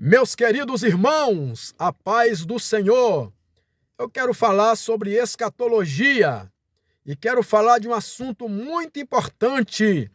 Meus queridos irmãos, a paz do Senhor. Eu quero falar sobre escatologia e quero falar de um assunto muito importante,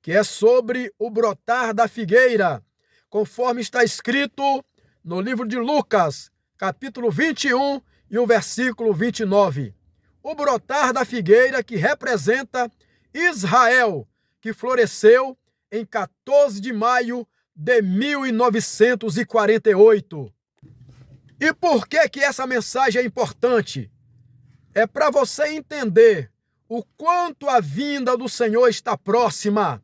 que é sobre o brotar da figueira, conforme está escrito no livro de Lucas, capítulo 21 e o versículo 29. O brotar da figueira que representa Israel, que floresceu em 14 de maio de 1948. E por que essa mensagem é importante? É para você entender o quanto a vinda do Senhor está próxima.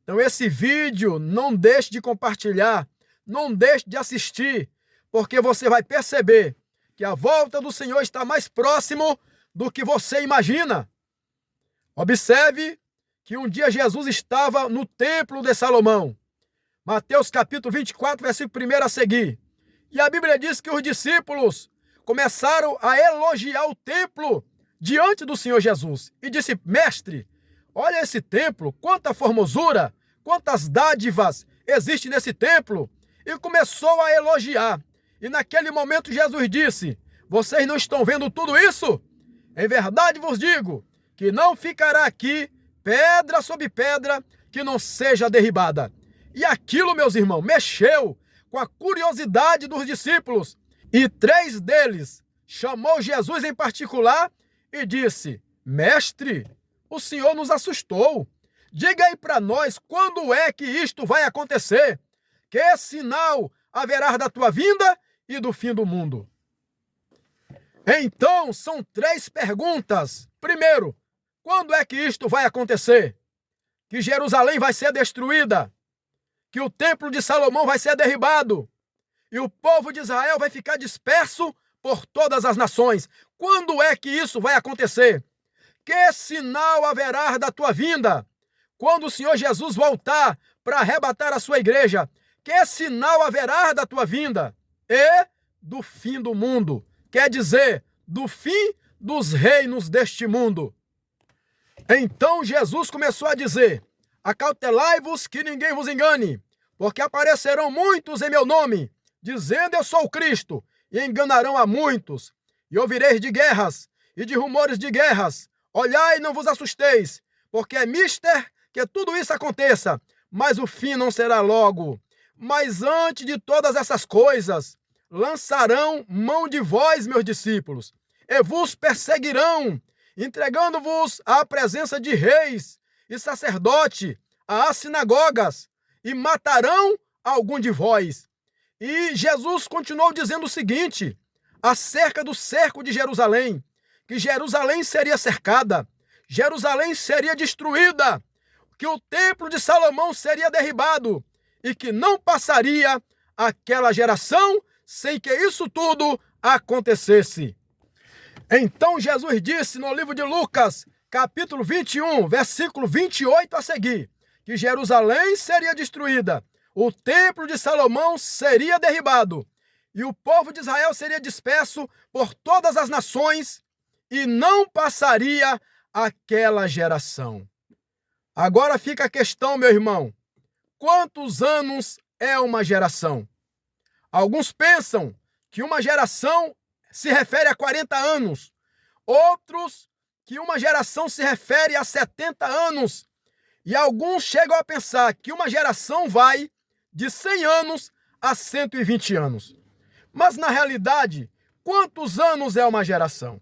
Então esse vídeo não deixe de compartilhar, não deixe de assistir, porque você vai perceber que a volta do Senhor está mais próximo do que você imagina. Observe que um dia Jesus estava no templo de Salomão. Mateus capítulo 24, versículo 1 a seguir. E a Bíblia diz que os discípulos começaram a elogiar o templo diante do Senhor Jesus. E disse: Mestre, olha esse templo, quanta formosura, quantas dádivas existem nesse templo. E começou a elogiar. E naquele momento Jesus disse: vocês não estão vendo tudo isso? Em verdade vos digo que não ficará aqui pedra sobre pedra que não seja derribada. E aquilo, meus irmãos, mexeu com a curiosidade dos discípulos. E 3 deles chamou Jesus em particular e disse: Mestre, o Senhor nos assustou. Diga aí para nós quando é que isto vai acontecer? Que sinal haverá da tua vinda e do fim do mundo? Então, são 3 perguntas. Primeiro, quando é que isto vai acontecer? Que Jerusalém vai ser destruída? Que o templo de Salomão vai ser derribado e o povo de Israel vai ficar disperso por todas as nações. Quando é que isso vai acontecer? Que sinal haverá da tua vinda? Quando o Senhor Jesus voltar para arrebatar a sua igreja, que sinal haverá da tua vinda? E do fim do mundo, quer dizer, do fim dos reinos deste mundo. Então Jesus começou a dizer: acautelai-vos que ninguém vos engane, porque aparecerão muitos em meu nome, dizendo eu sou o Cristo, e enganarão a muitos. E ouvireis de guerras e de rumores de guerras. Olhai e não vos assusteis, porque é mister que tudo isso aconteça, mas o fim não será logo. Mas antes de todas essas coisas, lançarão mão de vós, meus discípulos, e vos perseguirão, entregando-vos à presença de reis e sacerdote, às sinagogas, e matarão algum de vós. E Jesus continuou dizendo o seguinte, acerca do cerco de Jerusalém, que Jerusalém seria cercada, Jerusalém seria destruída, que o templo de Salomão seria derribado, e que não passaria aquela geração sem que isso tudo acontecesse. Então Jesus disse no livro de Lucas, capítulo 21, versículo 28 a seguir, que Jerusalém seria destruída, o templo de Salomão seria derribado, e o povo de Israel seria disperso por todas as nações, e não passaria aquela geração. Agora fica a questão, meu irmão, quantos anos é uma geração? Alguns pensam que uma geração se refere a 40 anos, outros que uma geração se refere a 70 anos, e alguns chegam a pensar que uma geração vai de 100 anos a 120 anos. Mas na realidade, quantos anos é uma geração?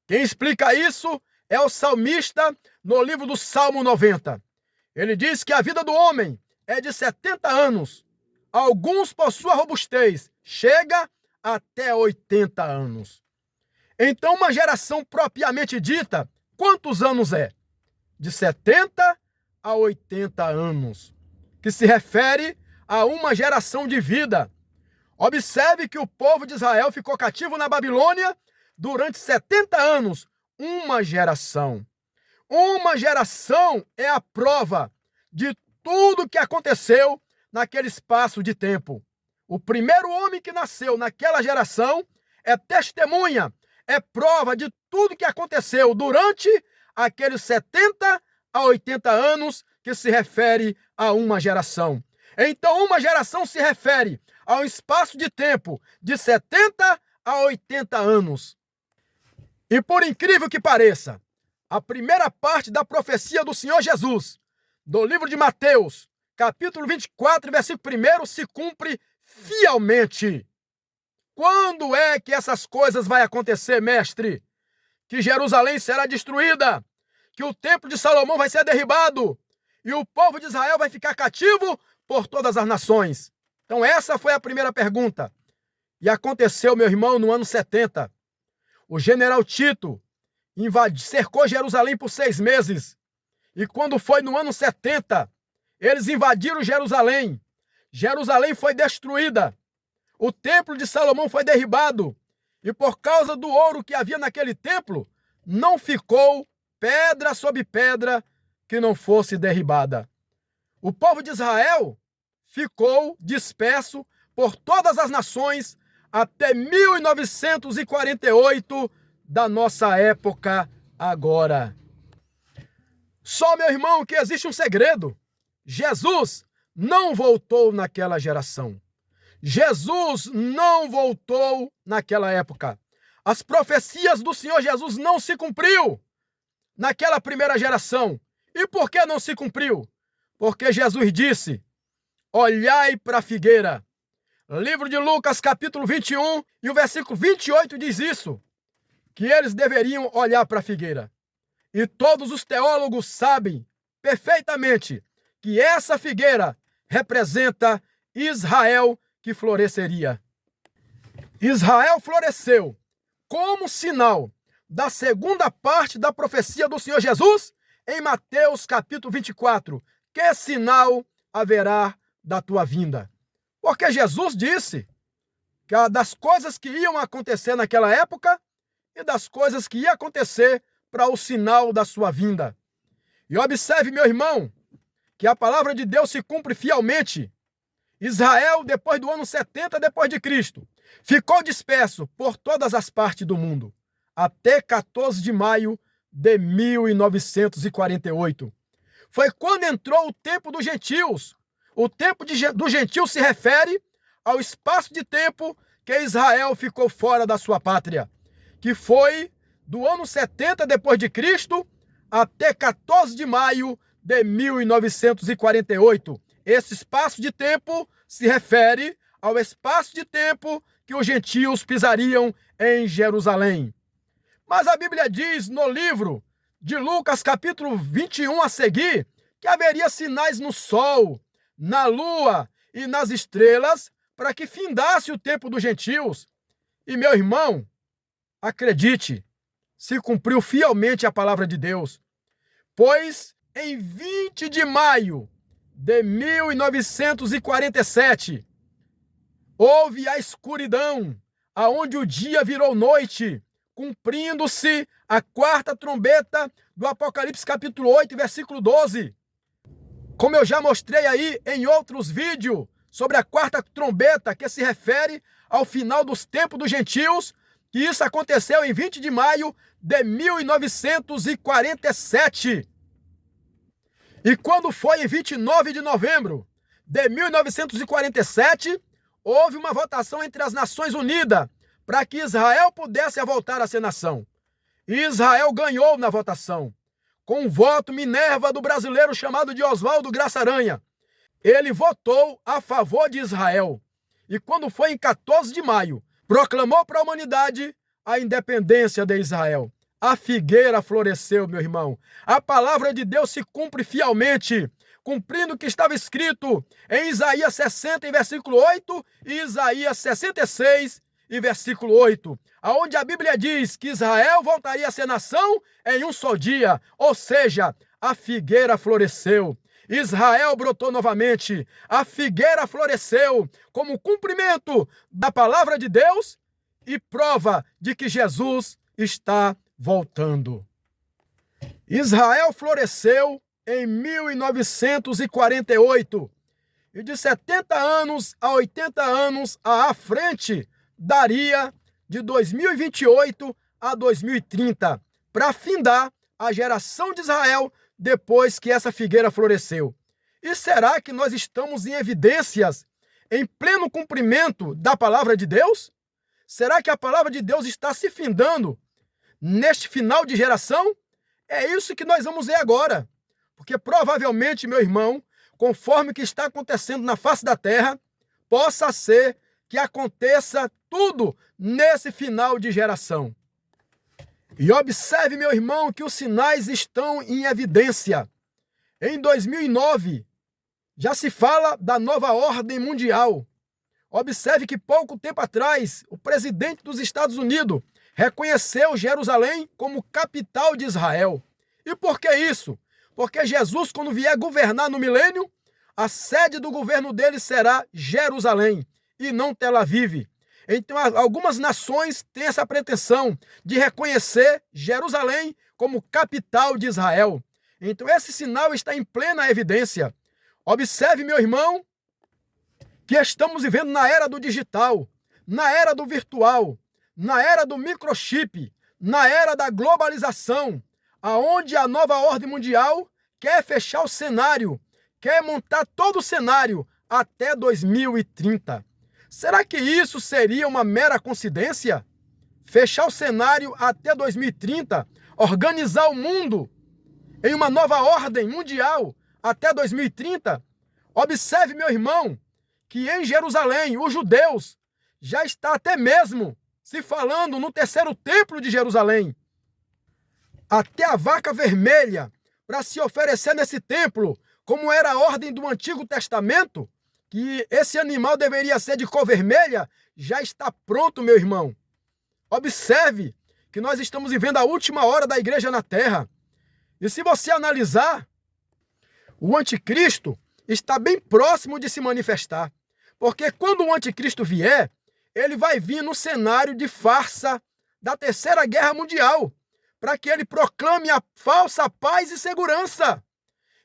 Quem explica isso é o salmista no livro do Salmo 90. Ele diz que a vida do homem é de 70 anos, alguns por sua robustez chega até 80 anos. Então uma geração propriamente dita, quantos anos é? De 70 a 80 anos, que se refere a uma geração de vida. Observe que o povo de Israel ficou cativo na Babilônia durante 70 anos, uma geração. Uma geração é a prova de tudo que aconteceu naquele espaço de tempo. O primeiro homem que nasceu naquela geração é testemunha, é prova de tudo que aconteceu durante aqueles 70 a 80 anos que se refere a uma geração. Então, uma geração se refere ao espaço de tempo de 70 a 80 anos. E por incrível que pareça, a primeira parte da profecia do Senhor Jesus, do livro de Mateus, capítulo 24, versículo 1, se cumpre fielmente. Quando é que essas coisas vão acontecer, mestre? Que Jerusalém será destruída, que o templo de Salomão vai ser derribado e o povo de Israel vai ficar cativo por todas as nações. Então essa foi a primeira pergunta. E aconteceu, meu irmão, no ano 70. O general Tito cercou Jerusalém por 6 meses. E quando foi no ano 70, eles invadiram Jerusalém. Jerusalém foi destruída. O templo de Salomão foi derribado. E por causa do ouro que havia naquele templo, não ficou pedra sobre pedra que não fosse derribada. O povo de Israel ficou disperso por todas as nações até 1948 da nossa época agora. Só, meu irmão, que existe um segredo. Jesus não voltou naquela geração. Jesus não voltou naquela época. As profecias do Senhor Jesus não se cumpriu naquela primeira geração. E por que não se cumpriu? Porque Jesus disse: olhai para a figueira. Livro de Lucas, capítulo 21, e o versículo 28 diz isso, que eles deveriam olhar para a figueira. E todos os teólogos sabem perfeitamente que essa figueira representa Israel que floresceria. Israel floresceu como sinal da segunda parte da profecia do Senhor Jesus em Mateus capítulo 24. Que sinal haverá da tua vinda? Porque Jesus disse que das coisas que iam acontecer naquela época e das coisas que iam acontecer para o sinal da sua vinda. E observe, meu irmão, que a palavra de Deus se cumpre fielmente. Israel, depois do ano 70 depois de Cristo, ficou disperso por todas as partes do mundo, até 14 de maio de 1948. Foi quando entrou o tempo dos gentios. O tempo dos gentios se refere ao espaço de tempo que Israel ficou fora da sua pátria, que foi do ano 70 depois de Cristo até 14 de maio de 1948. Esse espaço de tempo se refere ao espaço de tempo que os gentios pisariam em Jerusalém. Mas a Bíblia diz no livro de Lucas, capítulo 21 a seguir, que haveria sinais no sol, na lua e nas estrelas para que findasse o tempo dos gentios. E, meu irmão, acredite, se cumpriu fielmente a palavra de Deus, pois em 20 de maio de 1947, houve a escuridão, aonde o dia virou noite, cumprindo-se a quarta trombeta do Apocalipse capítulo 8, versículo 12. Como eu já mostrei aí em outros vídeos sobre a quarta trombeta, que se refere ao final dos tempos dos gentios, que isso aconteceu em 20 de maio de 1947. E quando foi em 29 de novembro de 1947, houve uma votação entre as Nações Unidas para que Israel pudesse voltar a ser nação. E Israel ganhou na votação, com o voto Minerva do brasileiro chamado de Oswaldo Graça Aranha. Ele votou a favor de Israel. E quando foi em 14 de maio, proclamou para a humanidade a independência de Israel. A figueira floresceu, meu irmão. A palavra de Deus se cumpre fielmente, cumprindo o que estava escrito em Isaías 60, em versículo 8, e Isaías 66, em versículo 8, aonde a Bíblia diz que Israel voltaria a ser nação em um só dia, ou seja, a figueira floresceu. Israel brotou novamente, a figueira floresceu como cumprimento da palavra de Deus e prova de que Jesus está voltando. Israel floresceu em 1948 e de 70 anos a 80 anos à frente daria de 2028 a 2030 para findar a geração de Israel depois que essa figueira floresceu. E será que nós estamos em evidências, em pleno cumprimento da palavra de Deus? Será que a palavra de Deus está se findando neste final de geração? É isso que nós vamos ver agora. Porque provavelmente, meu irmão, conforme o que está acontecendo na face da terra, possa ser que aconteça tudo nesse final de geração. E observe, meu irmão, que os sinais estão em evidência. Em 2009, já se fala da nova ordem mundial. Observe que pouco tempo atrás, o presidente dos Estados Unidos reconheceu Jerusalém como capital de Israel. E por que isso? Porque Jesus, quando vier governar no milênio, a sede do governo dele será Jerusalém e não Tel Aviv. Então, algumas nações têm essa pretensão de reconhecer Jerusalém como capital de Israel. Então, esse sinal está em plena evidência. Observe, meu irmão, que estamos vivendo na era do digital, na era do virtual, na era do microchip, na era da globalização, aonde a nova ordem mundial quer fechar o cenário, quer montar todo o cenário até 2030. Será que isso seria uma mera coincidência? Fechar o cenário até 2030, organizar o mundo em uma nova ordem mundial até 2030? Observe, meu irmão, que em Jerusalém, os judeus já está até mesmo se falando no terceiro templo de Jerusalém. Até a vaca vermelha, para se oferecer nesse templo, como era a ordem do Antigo Testamento, que esse animal deveria ser de cor vermelha, já está pronto, meu irmão. Observe que nós estamos vivendo a última hora da igreja na terra. E se você analisar, o anticristo está bem próximo de se manifestar. Porque quando o anticristo vier, ele vai vir no cenário de farsa da Terceira Guerra Mundial, para que ele proclame a falsa paz e segurança.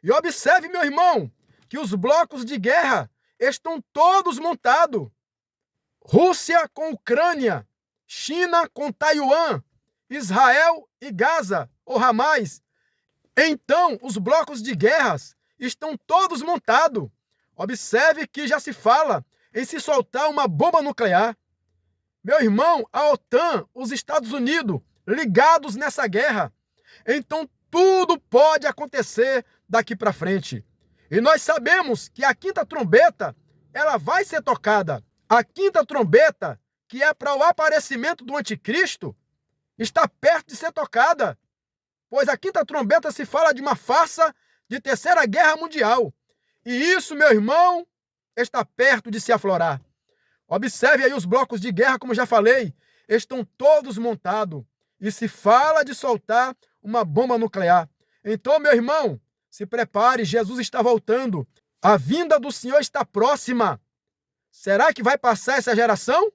E observe, meu irmão, que os blocos de guerra estão todos montados. Rússia com Ucrânia, China com Taiwan, Israel e Gaza, ou Hamas. Então, os blocos de guerras estão todos montados. Observe que já se fala em se soltar uma bomba nuclear. Meu irmão, a OTAN, os Estados Unidos, ligados nessa guerra. Então, tudo pode acontecer daqui para frente. E nós sabemos que a quinta trombeta, ela vai ser tocada. A quinta trombeta, que é para o aparecimento do anticristo, está perto de ser tocada. Pois a quinta trombeta se fala de uma farsa de terceira guerra mundial. E isso, meu irmão, está perto de se aflorar. Observe aí os blocos de guerra, como já falei, estão todos montados. E se fala de soltar uma bomba nuclear. Então, meu irmão, se prepare, Jesus está voltando. A vinda do Senhor está próxima. Será que vai passar essa geração?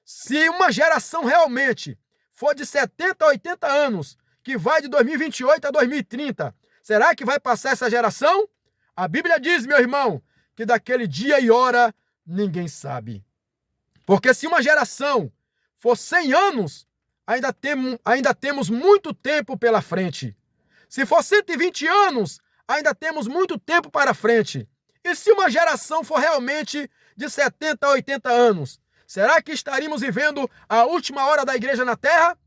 Se uma geração realmente for de 70 a 80 anos, que vai de 2028 a 2030, será que vai passar essa geração? A Bíblia diz, meu irmão, que daquele dia e hora ninguém sabe. Porque se uma geração for 100 anos, ainda temos muito tempo pela frente. Se for 120 anos, ainda temos muito tempo para frente. E se uma geração for realmente de 70 a 80 anos, será que estaríamos vivendo a última hora da igreja na terra?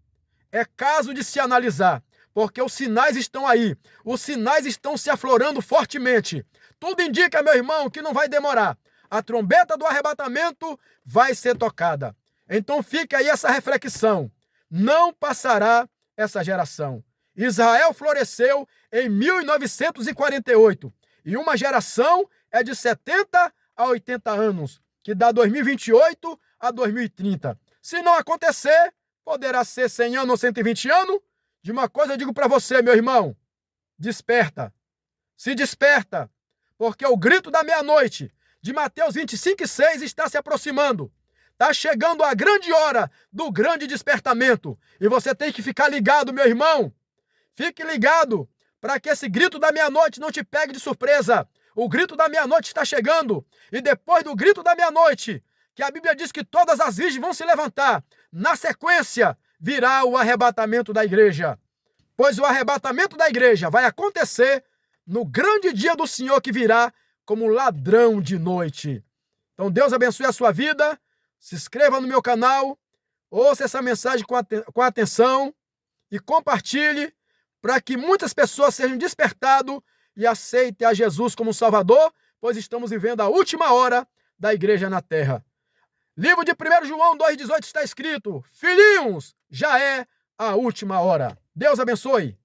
É caso de se analisar, porque os sinais estão aí. Os sinais estão se aflorando fortemente. Tudo indica, meu irmão, que não vai demorar. A trombeta do arrebatamento vai ser tocada. Então fica aí essa reflexão. Não passará essa geração. Israel floresceu em 1948 e uma geração é de 70 a 80 anos, que dá 2028 a 2030. Se não acontecer, poderá ser 100 anos ou 120 anos. De uma coisa eu digo para você, meu irmão, desperta. Se desperta, porque o grito da meia-noite de Mateus 25:6 está se aproximando. Está chegando a grande hora do grande despertamento. E você tem que ficar ligado, meu irmão. Fique ligado para que esse grito da meia-noite não te pegue de surpresa. O grito da meia-noite está chegando. E depois do grito da meia-noite, que a Bíblia diz que todas as virgens vão se levantar, na sequência virá o arrebatamento da igreja. Pois o arrebatamento da igreja vai acontecer no grande dia do Senhor que virá como ladrão de noite. Então Deus abençoe a sua vida, se inscreva no meu canal, ouça essa mensagem com atenção e compartilhe para que muitas pessoas sejam despertadas e aceitem a Jesus como Salvador, pois estamos vivendo a última hora da igreja na terra. Livro de 1 João 2,18 está escrito: filhinhos, já é a última hora. Deus abençoe.